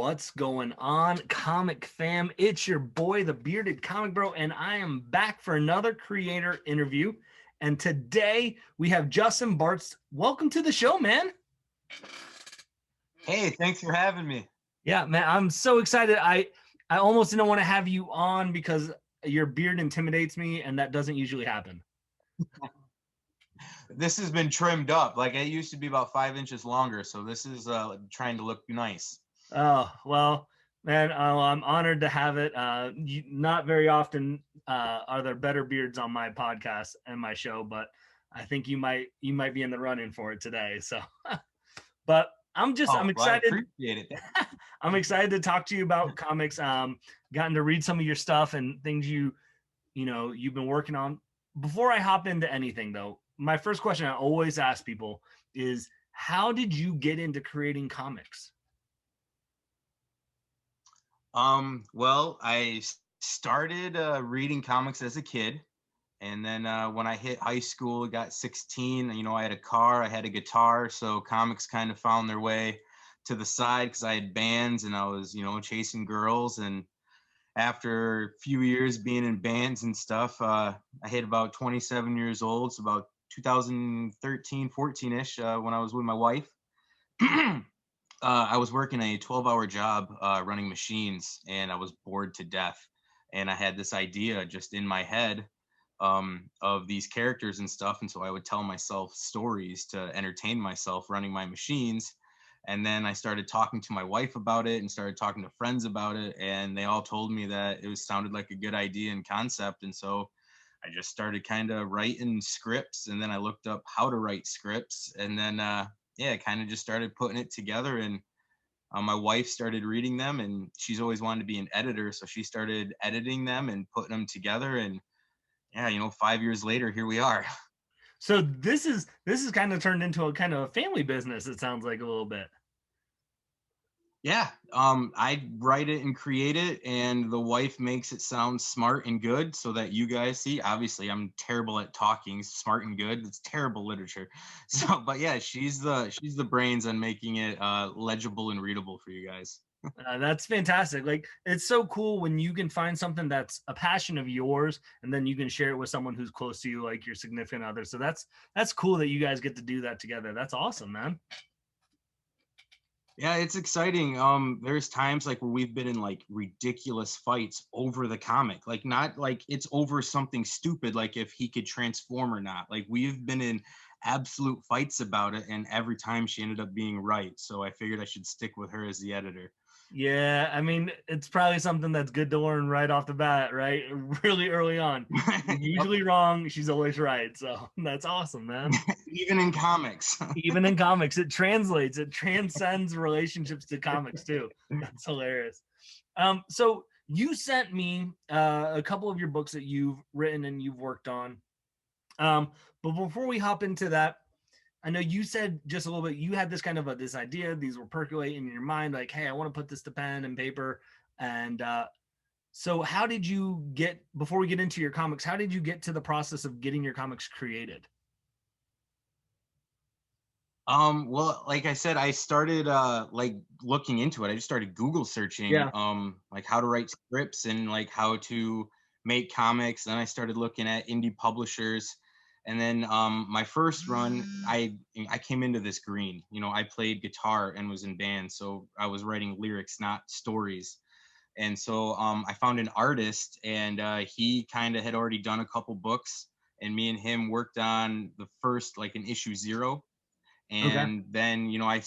What's going on, comic fam? It's your boy, the bearded comic bro, and I am back for another creator interview. And today we have Justin Bartz. Welcome to the show, man. Hey, thanks for having me. Yeah, man, I'm so excited. I almost didn't want to have you on because your beard intimidates me, and that doesn't usually happen. This has been trimmed up. Like it used to be about 5 inches longer, so this is trying to look nice. Oh, well, man, I'm honored to have it. Not very often are there better beards on my podcast and my show, but I think you might be in the running for it today. So, but I'm Oh, well, I excited. appreciate it. I'm excited to talk to you about comics. Gotten to read some of your stuff and things you've been working on. Before I hop into anything, though, my first question I always ask people is, how did you get into creating comics? Well, I started reading comics as a kid, and then when I hit high school, got 16. I had a car, I had a guitar, so comics kind of found their way to the side because I had bands and I was, chasing girls. And after a few years being in bands and stuff, I hit about 27 years old. So about 2013, 14-ish, when I was with my wife. I was working a 12-hour job running machines, and I was bored to death. And I had this idea just in my head of these characters and stuff. And so I would tell myself stories to entertain myself running my machines. And then I started talking to my wife about it and started talking to friends about it. And they all told me that sounded like a good idea and concept. And so I just started kind of writing scripts. And then I looked up how to write scripts. And then, yeah, kind of just started putting it together. And my wife started reading them, and she's always wanted to be an editor. So she started editing them and putting them together. And yeah, 5 years later, here we are. So this is kind of turned into a kind of a family business. It sounds like a little bit. Yeah, I write it and create it, and the wife makes it sound smart and good so that you guys see. Obviously, I'm terrible at talking smart and good. It's terrible literature. So, but yeah, she's the brains on making it legible and readable for you guys. That's fantastic. Like, it's so cool when you can find something that's a passion of yours, and then you can share it with someone who's close to you, like your significant other. So that's cool that you guys get to do that together. That's awesome, man. Yeah, it's exciting. There's times like where we've been in like ridiculous fights over the comic. Like not like it's over something stupid, like if he could transform or not. Like we've been in absolute fights about it, and every time she ended up being right. So I figured I should stick with her as the editor. Yeah, I mean, it's probably something that's good to learn right off the bat, right? Really early on. You're Yep. usually wrong, she's always right. So that's awesome, man. Even in comics. Even in comics, it translates, it transcends relationships to comics too. That's hilarious. So you sent me a couple of your books that you've written and you've worked on. But before we hop into that, I know you said just a little bit, you had this kind of this idea, these were percolating in your mind, like, hey, I want to put this to pen and paper. And so how did you get, before we get into your comics, how did you get to the process of getting your comics created? Well, like I said, I started like looking into it. I just started Google searching Yeah. like how to write scripts and like how to make comics. Then I started looking at indie publishers. And then my first run, I came into this green. I played guitar and was in bands, so I was writing lyrics, not stories. And so I found an artist, and he kind of had already done a couple books, and me and him worked on the first like an issue 0. Okay. And then I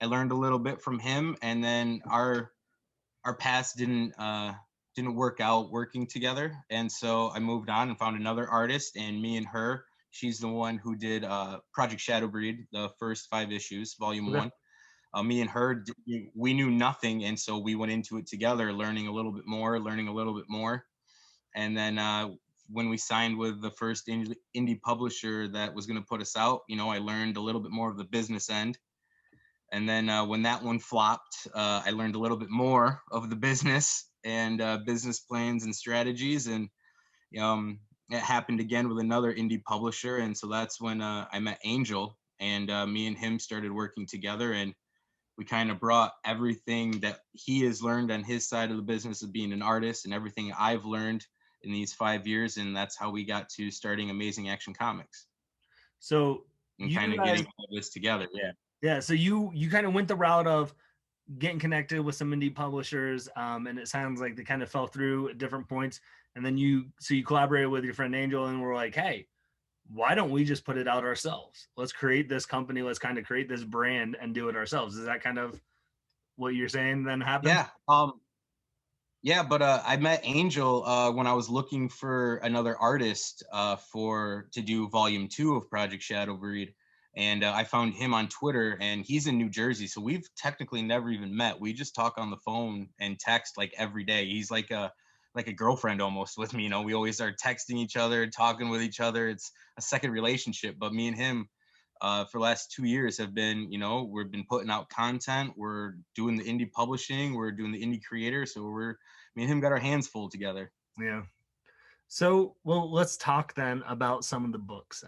learned a little bit from him, and then our paths didn't work out working together. And so I moved on and found another artist, and me and her, she's the one who did Project Shadow Breed, the first 5 issues, volume Okay. one. Me and her, we knew nothing, and so we went into it together, learning a little bit more. And then when we signed with the first indie publisher that was going to put us out, I learned a little bit more of the business end. And then when that one flopped, I learned a little bit more of the business and business plans and strategies. And it happened again with another indie publisher. And so that's when I met Angel, and me and him started working together. And we kind of brought everything that he has learned on his side of the business of being an artist and everything I've learned in these 5 years. And that's how we got to starting Amazing Action Comics So and you kind of guys, getting all this together. Yeah. yeah. So you kind of went the route of getting connected with some indie publishers, and it sounds like they kind of fell through at different points. And then you collaborated with your friend Angel, and we're like, hey, why don't we just put it out ourselves? Let's create this company. Let's kind of create this brand and do it ourselves. Is that kind of what you're saying then happened? Yeah. Yeah, but I met Angel when I was looking for another artist to do volume 2 of Project Shadow Breed, and I found him on Twitter, and he's in New Jersey, so we've technically never even met. We just talk on the phone and text like every day. He's like a girlfriend almost with me. You know, we always are texting each other, talking with each other. It's a second relationship. But me and him, for the last 2 years, have been, you know, we've been putting out content. We're doing the indie publishing. We're doing the indie creator. So me and him got our hands full together. Yeah. So, well, let's talk then about some of the books.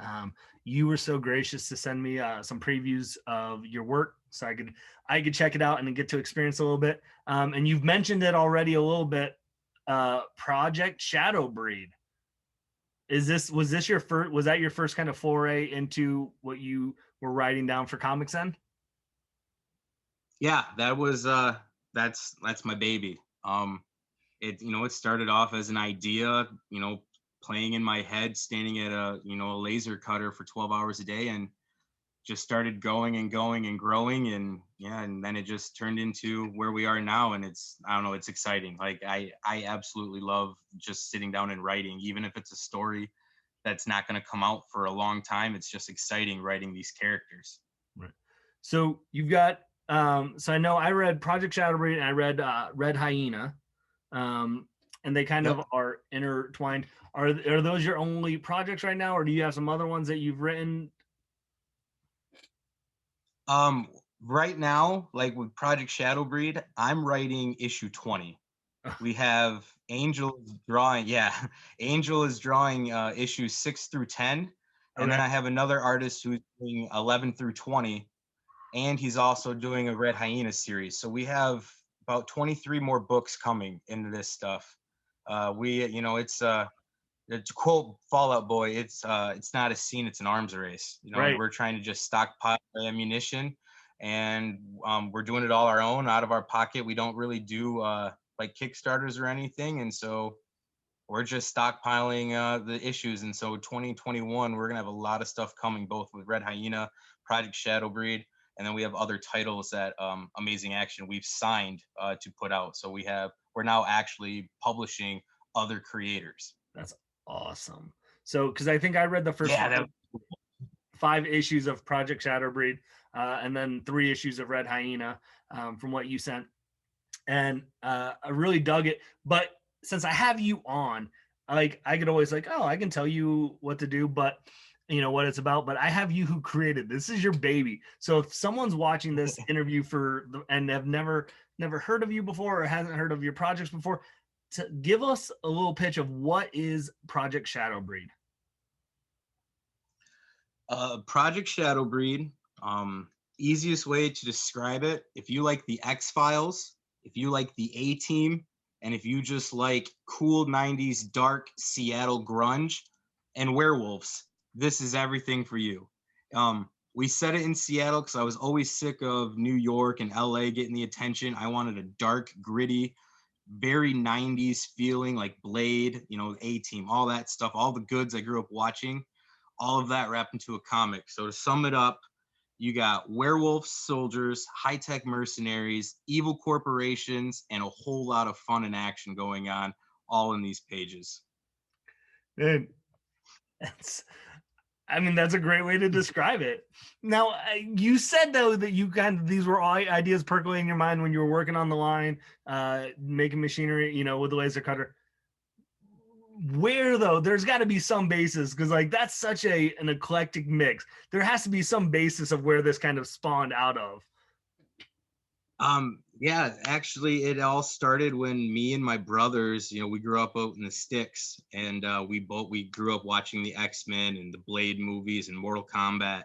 You were so gracious to send me some previews of your work, so I could check it out and get to experience a little bit. And you've mentioned it already a little bit. Project Shadow Breed. Was that your first kind of foray into what you were writing down for Comics End? Yeah, that's my baby. It started off as an idea, playing in my head, standing at a laser cutter for 12 hours a day, and just started going and going and growing, and yeah, and then it just turned into where we are now. And I don't know, it's exciting. Like I absolutely love just sitting down and writing, even if it's a story that's not going to come out for a long time. It's just exciting writing these characters. Right. So you've got so I know I read Project Shadow Breed and I read Red Hyena. And they kind of are intertwined. Are those your only projects right now, or do you have some other ones that you've written? Right now, like with Project Shadow Breed, I'm writing issue 20. We have Angel drawing. Yeah, Angel is drawing issues 6 through 10, and then I have another artist who's doing 11 through 20, and he's also doing a Red Hyena series. So we have about 23 more books coming into this stuff. To quote Fall Out Boy, it's not a scene, it's an arms race. Right. And we're trying to just stockpile ammunition, and we're doing it all our own, out of our pocket. We don't really do like Kickstarters or anything, and so we're just stockpiling the issues. And so 2021, we're gonna have a lot of stuff coming, both with Red Hyena, Project Shadow Breed, and then we have other titles that Amazing Action we've signed to put out. So we're now actually publishing other creators. That's awesome. So, because I think I read the first 5 issues of Project Shadow Breed, and then 3 issues of Red Hyena, from what you sent, and I really dug it. But since I have you on, I could always I can tell you what to do, but what it's about. But I have you who created this. Is your baby. So if someone's watching this interview and have never heard of you before or hasn't heard of your projects before, to give us a little pitch of what is Project Shadow Breed. Project Shadow Breed, easiest way to describe it, if you like the X-Files, if you like the A-Team, and if you just like cool 90s dark Seattle grunge and werewolves, this is everything for you. We set it in Seattle because I was always sick of New York and LA getting the attention. I wanted a dark, gritty, very 90s feeling, like Blade, A-Team, all that stuff, all the goods I grew up watching, all of that wrapped into a comic. So to sum it up, you got werewolves, soldiers, high-tech mercenaries, evil corporations, and a whole lot of fun and action going on, all in these pages. And that's a great way to describe it. Now, you said though that these were all ideas percolating in your mind when you were working on the line, making machinery, with the laser cutter. Where though, there's got to be some basis, because that's such an eclectic mix. There has to be some basis of where this kind of spawned out of. Yeah, actually, it all started when me and my brothers, we grew up out in the sticks, and we grew up watching the X-Men and the Blade movies and Mortal Kombat.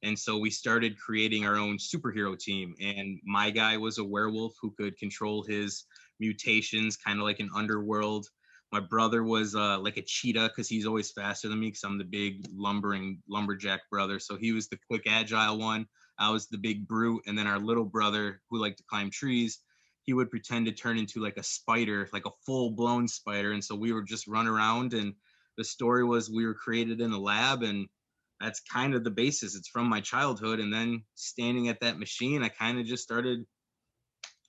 And so we started creating our own superhero team. And my guy was a werewolf who could control his mutations, kind of like an underworld. My brother was like a cheetah because he's always faster than me because I'm the big lumbering lumberjack brother. So he was the quick, agile one. I was the big brute. And then our little brother, who liked to climb trees, he would pretend to turn into like a spider, like a full blown spider. And so we would just run around. And the story was we were created in a lab, and that's kind of the basis. It's from my childhood. And then standing at that machine, I kind of just started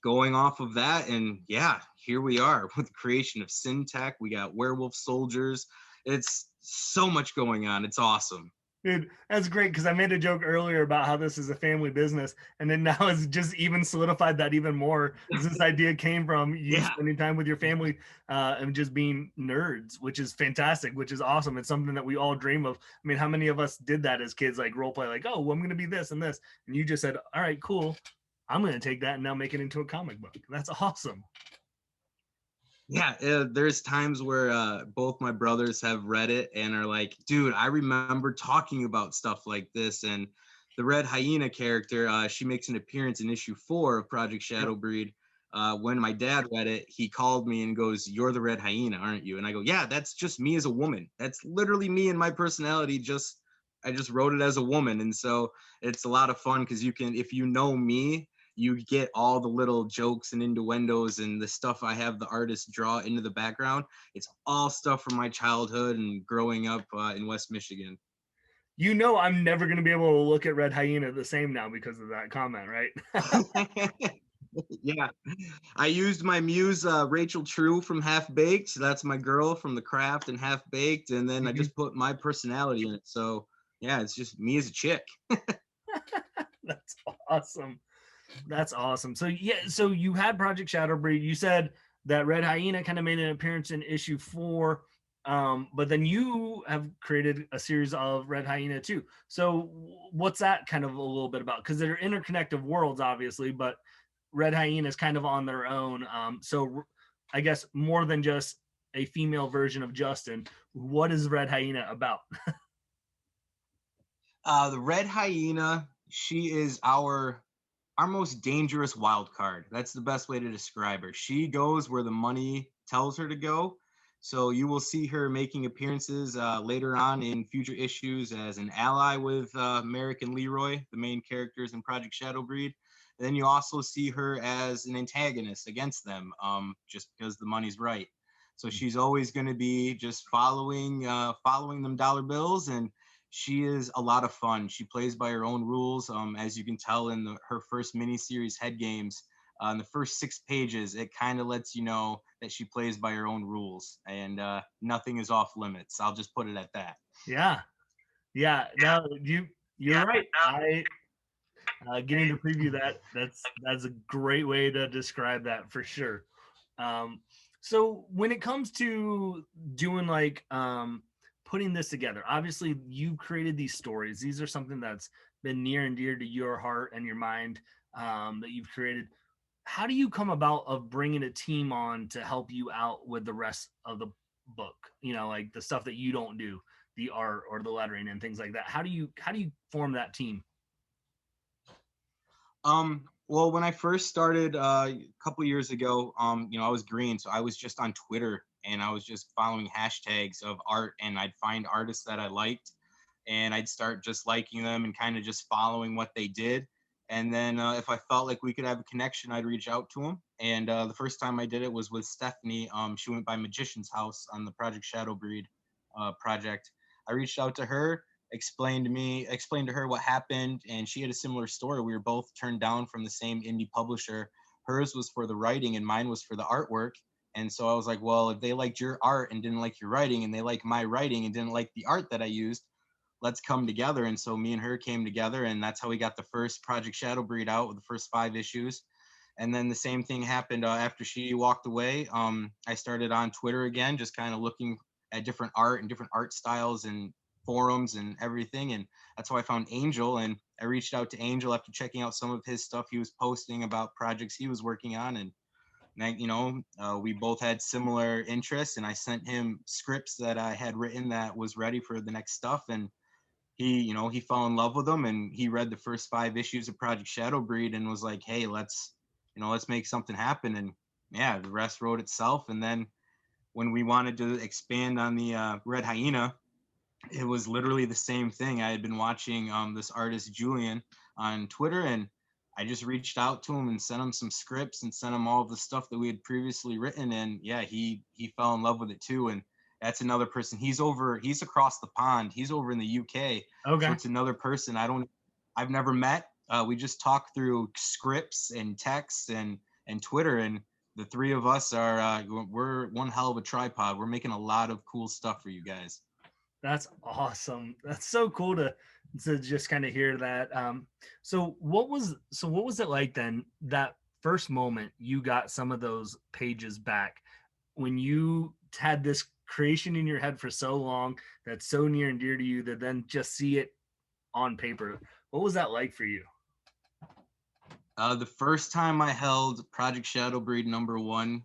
going off of that. And yeah, here we are with the creation of Syntech. We got werewolf soldiers. It's so much going on. It's awesome. Dude, that's great because I made a joke earlier about how this is a family business, and then now it's just even solidified that even more. This idea came from you spending time with your family and just being nerds, which is fantastic, which is awesome. It's something that we all dream of. I mean, how many of us did that as kids, like role play, like, oh, well, I'm going to be this and this, and you just said, all right, cool. I'm going to take that and now make it into a comic book. That's awesome. Yeah, there's times where both my brothers have read it and are like, dude, I remember talking about stuff like this. And the Red Hyena character, she makes an appearance in issue 4 of Project Shadow Breed. When my dad read it, he called me and goes, "You're the Red Hyena, aren't you?" And I go, "Yeah, that's just me as a woman. That's literally me and my personality. I just wrote it as a woman." And so it's a lot of fun because you can, if you know me, you get all the little jokes and innuendos and the stuff I have the artist draw into the background. It's all stuff from my childhood and growing up in West Michigan. You know, I'm never going to be able to look at Red Hyena the same now because of that comment, right? Yeah, I used my muse Rachel True from Half Baked. So that's my girl from The Craft and Half Baked, and then I just put my personality in it. So yeah, it's just me as a chick. That's awesome. That's awesome. So yeah, so you had Project Shadow Breed. You said that Red Hyena kind of made an appearance in issue 4, but then you have created a series of Red Hyena too. So what's that kind of a little bit about? Because they're interconnected worlds, obviously, but Red Hyena is kind of on their own. So I guess more than just a female version of Justin, what is Red Hyena about? The Red Hyena, she is our most dangerous wild card. That's the best way to describe her. She goes where the money tells her to go. So you will see her making appearances later on in future issues as an ally with Merrick and Leroy, the main characters in Project Shadow Breed. And then you also see her as an antagonist against them, just because the money's right. So she's always going to be just following them dollar bills, and she is a lot of fun. She plays by her own rules. As you can tell in her first miniseries, Head Games, in the first 6 pages, it kind of lets you know that she plays by her own rules, and nothing is off limits. I'll just put it at that. Yeah, yeah. No, you're right. I getting to preview that's a great way to describe that for sure. So when it comes to doing like putting this together, obviously you created these stories. These are something that's been near and dear to your heart and your mind, that you've created. How do you come about of bringing a team on to help you out with the rest of the book? You know, like the stuff that you don't do, the art or the lettering and things like that. How do you form that team? Well, when I first started a couple years ago, I was green, so I was just on Twitter and I was just following hashtags of art, and I'd find artists that I liked, and I'd start just liking them and kind of just following what they did. And then if I felt like we could have a connection, I'd reach out to them. And the first time I did it was with Stephanie. She went by Magician's House on the Project Shadow Breed project. I reached out to her, explained to her what happened, and she had a similar story. We were both turned down from the same indie publisher. Hers was for the writing and mine was for the artwork. And so I was like, well, if they liked your art and didn't like your writing, and they like my writing and didn't like the art that I used, let's come together. And so me and her came together, and that's how we got the first Project Shadow Breed out with the first 5 issues. And then the same thing happened after she walked away. I started on Twitter again, just kind of looking at different art and different art styles and forums and everything. And that's how I found Angel. And I reached out to Angel after checking out some of his stuff he was posting about projects he was working on. And we both had similar interests, and I sent him scripts that I had written that was ready for the next stuff. And he fell in love with them, and he read the first 5 issues of Project Shadow Breed and was like, hey, let's make something happen. And yeah, the rest wrote itself. And then when we wanted to expand on the Red Hyena, it was literally the same thing. I had been watching this artist Julian on Twitter, and I just reached out to him and sent him some scripts and sent him all of the stuff that we had previously written. And yeah, he fell in love with it too. And that's another person. He's across the pond. He's over in the UK. So Okay. it's another person I've never met. We just talk through scripts and texts and Twitter, and the three of us are we're one hell of a tripod. We're making a lot of cool stuff for you guys. That's awesome. That's so cool to just kind of hear that. So what was it like then, that first moment you got some of those pages back, when you had this creation in your head for so long that's so near and dear to you, that then just see it on paper? What was that like for you? The first time I held Project Shadow Breed #1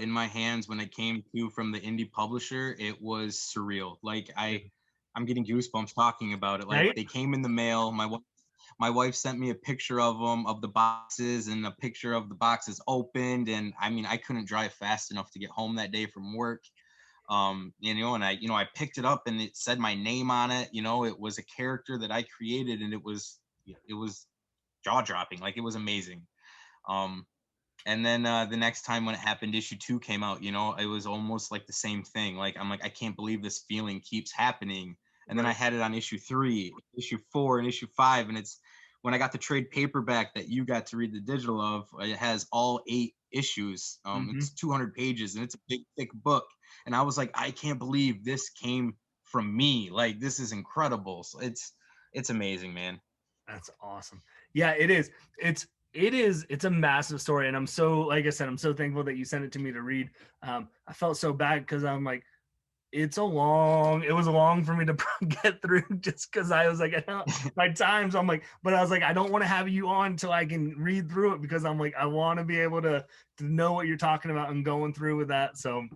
in my hands when it came to from the indie publisher, it was surreal. Like I'm getting goosebumps talking about it. Like Right? they came in the mail. My wife sent me a picture of them, of the boxes, and a picture of the boxes opened. And I mean, I couldn't drive fast enough to get home that day from work. And I picked it up and it said my name on it. It was a character that I created, and it was jaw dropping. Like it was amazing. Um, and then the next time when it happened, issue 2 came out. It was almost like the same thing. Like I'm like, I can't believe this feeling keeps happening. And then I Right. had it on issue 3, issue 4, and issue 5. And it's when I got the trade paperback that you got to read the digital of. It has all 8 issues. Mm-hmm. It's 200 pages, and it's a big, thick book. And I was like, I can't believe this came from me. Like this is incredible. So it's amazing, man. That's awesome. Yeah, it is. It's a massive story, and I'm so, like I said, I'm so thankful that you sent it to me to read. I felt so bad because I'm like, it was long for me to get through, just because I was like, I don't, my times, I'm like, but I was like, I don't want to have you on until I can read through it, because I'm like, I want to be able to know what you're talking about and going through with that. So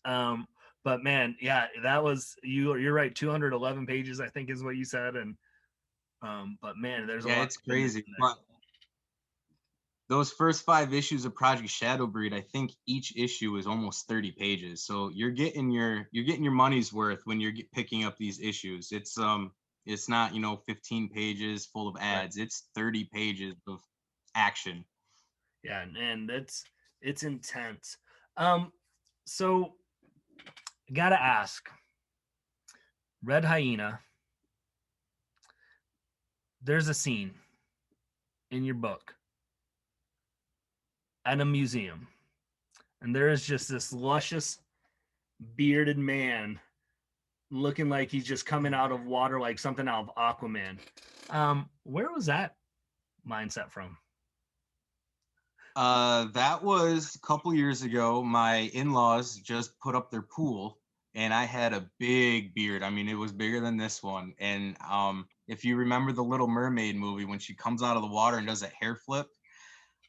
um but man, yeah, that was, you're right, 211 pages I think is what you said. And but man, there's a Yeah, lot it's of goodness crazy. in there. But those first 5 issues of Project Shadow Breed, I think each issue is almost 30 pages. So you're getting your money's worth when you're picking up these issues. It's not 15 pages full of Right. ads. It's 30 pages of action. Yeah, and it's intense. Um, so gotta ask, Red Hyena, there's a scene in your book at a museum, and there is just this luscious bearded man looking like he's just coming out of water, like something out of Aquaman. Where was that mindset from? That was a couple years ago. My in-laws just put up their pool, and I had a big beard. I mean, it was bigger than this one. And if you remember the Little Mermaid movie, when she comes out of the water and does a hair flip,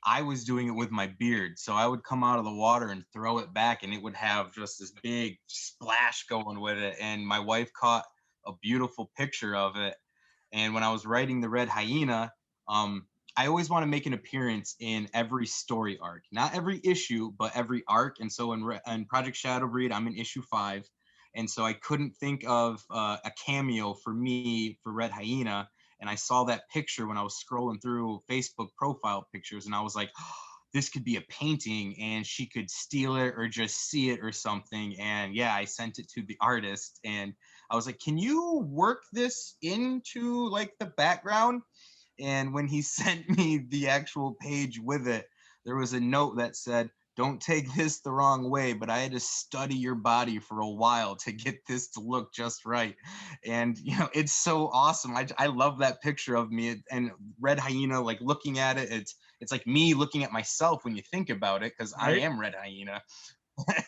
I was doing it with my beard. So I would come out of the water and throw it back, and it would have just this big splash going with it. And my wife caught a beautiful picture of it. And when I was writing the Red Hyena, I always want to make an appearance in every story arc, not every issue, but every arc. And so in Project Shadow Breed, I'm in issue 5. And so I couldn't think of a cameo for me for Red Hyena. And I saw that picture when I was scrolling through Facebook profile pictures, and I was like, oh, this could be a painting, and she could steal it or just see it or something. And yeah, I sent it to the artist, and I was like, can you work this into like the background? And when he sent me the actual page with it, there was a note that said, don't take this the wrong way, but I had to study your body for a while to get this to look just right. And, it's so awesome. I love that picture of me and Red Hyena, like looking at it. It's like me looking at myself when you think about it, because I Right? am Red Hyena.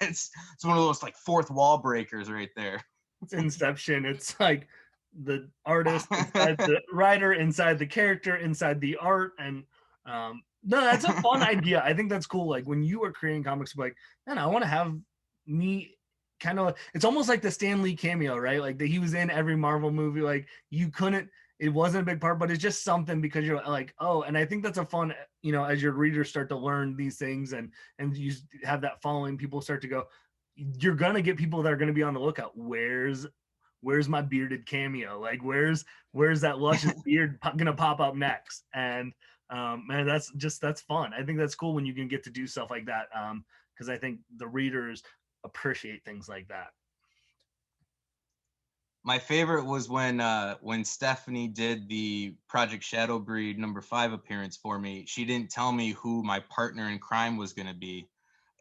it's one of those like fourth wall breakers right there. It's Inception. It's like the artist inside the writer, inside the character, inside the art. And no, that's a fun idea. I think that's cool. Like when you are creating comics, like, man, I want to have me kind of, it's almost like the Stan Lee cameo, right? Like that he was in every Marvel movie. Like you couldn't, it wasn't a big part, but it's just something because you're like, oh, and I think that's a fun, as your readers start to learn these things and you have that following, people start to go, you're going to get people that are going to be on the lookout. Where's my bearded cameo? Like, where's that luscious beard going to pop up next? And man, that's fun. I think that's cool when you can get to do stuff like that. Cause I think the readers appreciate things like that. My favorite was when Stephanie did the Project Shadow Breed #5 appearance for me. She didn't tell me who my partner in crime was going to be.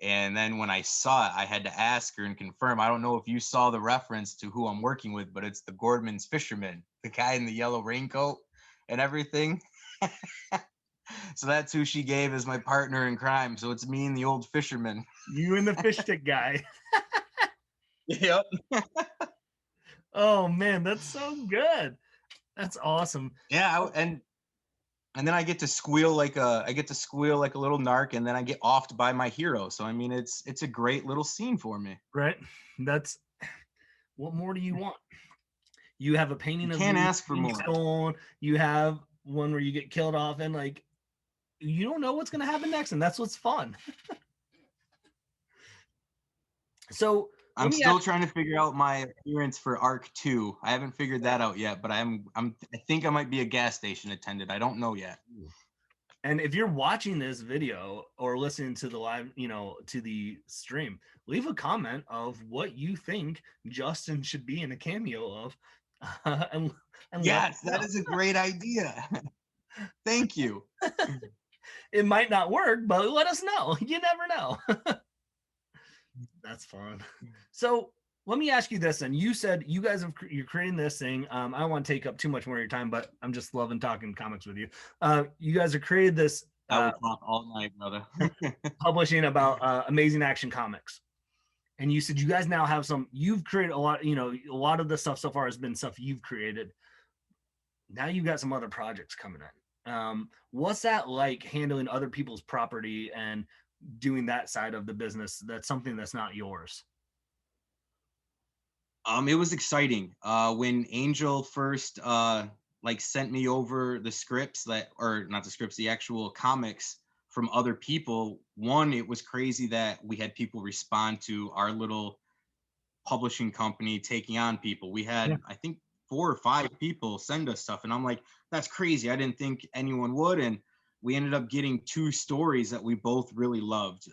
And then when I saw it, I had to ask her and confirm. I don't know if you saw the reference to who I'm working with, but it's the Gordman's fisherman, the guy in the yellow raincoat and everything. So that's who she gave as my partner in crime. So it's me and the old fisherman. You and the fish stick guy. Yep. Oh man, that's so good. That's awesome. Yeah, and then I get to squeal like a little narc, and then I get offed by my hero. So I mean, it's a great little scene for me. Right. That's, what more do you want? You have a painting of can't you ask for more. Stolen. You have one where you get killed off, and like you don't know what's gonna happen next, and that's what's fun. So I'm still trying to figure out my appearance for Arc 2. I haven't figured that out yet, but I think I might be a gas station attendant. I don't know yet. And if you're watching this video or listening to the live, to the stream, leave a comment of what you think Justin should be in a cameo of. And yes, that is a great idea. Thank you. It might not work, but let us know. You never know. That's fun. So let me ask you this. And you said you guys you're creating this thing. I don't want to take up too much more of your time, but I'm just loving talking comics with you. You guys have created this. I would talk all night, brother. Publishing about Amazing Action Comics. And you said you guys now have you've created a lot, a lot of the stuff so far has been stuff you've created. Now you've got some other projects coming in. What's that like, handling other people's property and doing that side of the business? That's something that's not yours. It was exciting. When Angel first sent me over the scripts the actual comics from other people. One, it was crazy that we had people respond to our little publishing company taking on people. We had, I think, 4 or 5 people send us stuff, and I'm like, that's crazy. I didn't think anyone would. And we ended up getting 2 stories that we both really loved.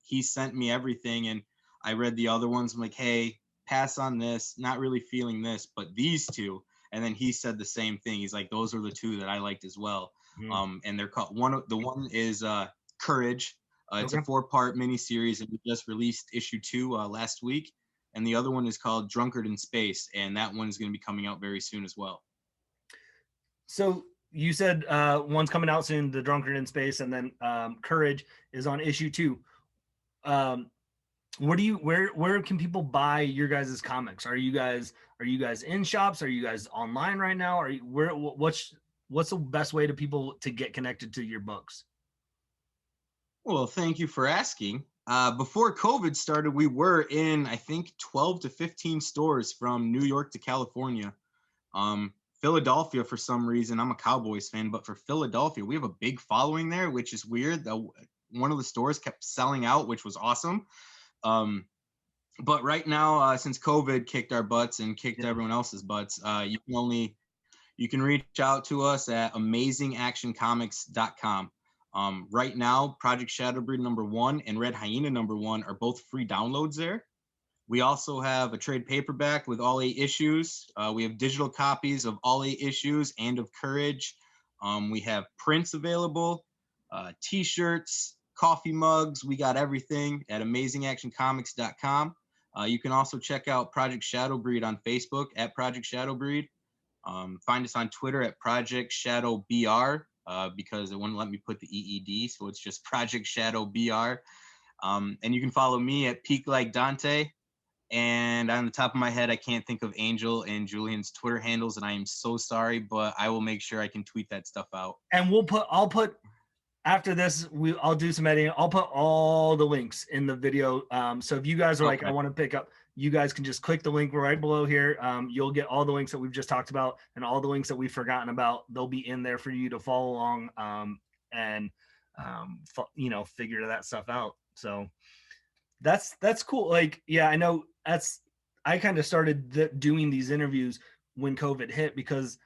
He sent me everything, and I read the other ones. I'm like, hey, pass on this, not really feeling this, but these 2. And then he said the same thing. He's like, those are the 2 that I liked as well. And they're called, the one is Courage. It's a 4-part miniseries, and we just released issue 2 last week. And the other one is called Drunkard in Space, and that one is going to be coming out very soon as well. So you said one's coming out soon, the Drunkard in Space, and then Courage is on issue 2. Where can people buy your guys' comics? Are you guys in shops? Are you guys online right now? What's the best way to people to get connected to your books? Well, thank you for asking. Before COVID started, we were in, I think, 12 to 15 stores from New York to California. Philadelphia, for some reason, I'm a Cowboys fan, but for Philadelphia, we have a big following there, which is weird. One of the stores kept selling out, which was awesome. But right now, since COVID kicked our butts and kicked everyone else's butts, you can reach out to us at amazingactioncomics.com. Right now, Project Shadow Breed #1 and Red Hyena #1 are both free downloads there. We also have a trade paperback with all 8 issues. We have digital copies of all 8 issues and of Courage. We have prints available, t-shirts, coffee mugs. We got everything at amazingactioncomics.com. You can also check out Project Shadow Breed on Facebook at Project Shadow Breed. Find us on Twitter at Project Shadow BR because it wouldn't let me put the EED, so it's just Project Shadow BR. And you can follow me at Peak Like Dante. And on the top of my head, I can't think of Angel and Julian's Twitter handles, and I am so sorry, but I will make sure I can tweet that stuff out. And I'll put after this, I'll do some editing. I'll put all the links in the video. So if you guys are like, I want to pick up, you guys can just click the link right below here. You'll get all the links that we've just talked about, and all the links that we've forgotten about. They'll be in there for you to follow along, and figure that stuff out. So that's cool. Like, yeah, I know I kind of started doing these interviews when COVID hit, because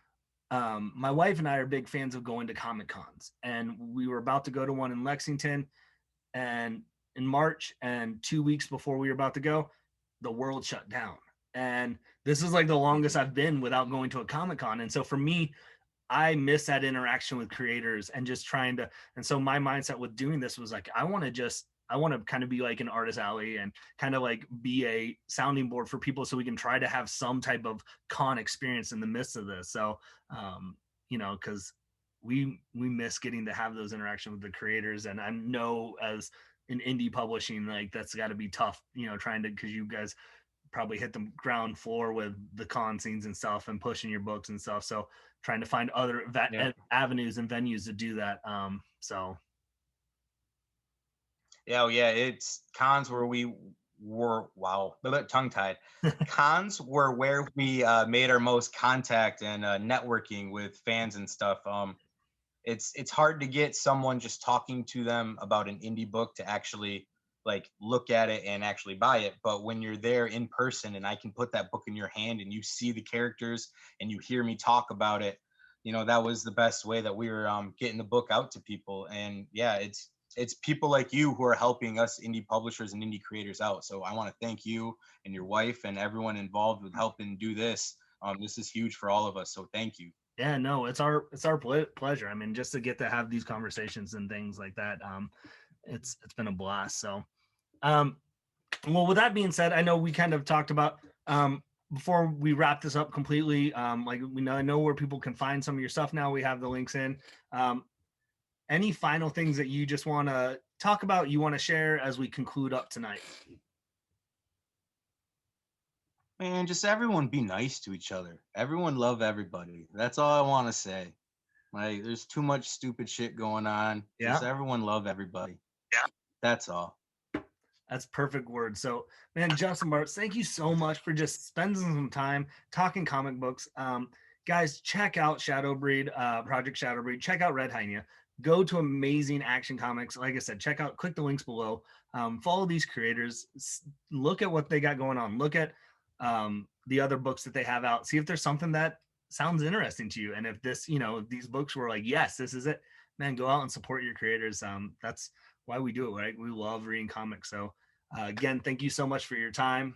my wife and I are big fans of going to Comic Cons, and we were about to go to one in Lexington and in March, and 2 weeks before we were about to go, the world shut down. And this is like the longest I've been without going to a Comic Con. And so for me, I miss that interaction with creators and just trying to. And so my mindset with doing this was like, I want to kind of be like an artist alley and kind of like be a sounding board for people, so we can try to have some type of con experience in the midst of this. So, because we miss getting to have those interactions with the creators. And I know as in indie publishing, like that's got to be tough, trying to, because you guys probably hit the ground floor with the con scenes and stuff and pushing your books and stuff. So trying to find other avenues and venues to do that. So. Yeah, it's cons where we were, tongue tied. Cons were where we made our most contact and networking with fans and stuff. It's hard to get someone just talking to them about an indie book to actually like look at it and actually buy it. But when you're there in person and I can put that book in your hand and you see the characters and you hear me talk about it, that was the best way that we were getting the book out to people. And yeah, it's people like you who are helping us indie publishers and indie creators out. So I want to thank you and your wife and everyone involved with helping do this. This is huge for all of us. So thank you. Yeah, no, it's our pleasure. I mean, just to get to have these conversations and things like that, it's been a blast. So, well, with that being said, I know we kind of talked about before we wrap this up completely. Like I know where people can find some of your stuff now. We have the links in. Any final things that you just want to talk about, you want to share as we conclude up tonight? Man, just everyone be nice to each other. Everyone love everybody. That's all I want to say. Like, there's too much stupid shit going on. Yeah. Just everyone love everybody. Yeah. That's all. That's perfect word. So, man, Justin Bartz, thank you so much for just spending some time talking comic books. Guys, check out Shadowbreed, Project Shadowbreed. Check out Red Hyena. Go to Amazing Action Comics. Like I said, click the links below. Follow these creators. Look at what they got going on. Look at the other books that they have out. See if there's something that sounds interesting to you. And if this, these books were like, yes, this is it, man, go out and support your creators. That's why we do it, right? We love reading comics. So again, thank you so much for your time.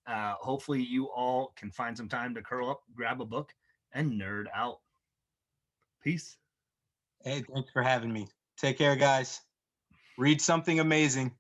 Hopefully you all can find some time to curl up, grab a book, and nerd out. Peace. Hey, thanks for having me. Take care, guys. Read something amazing.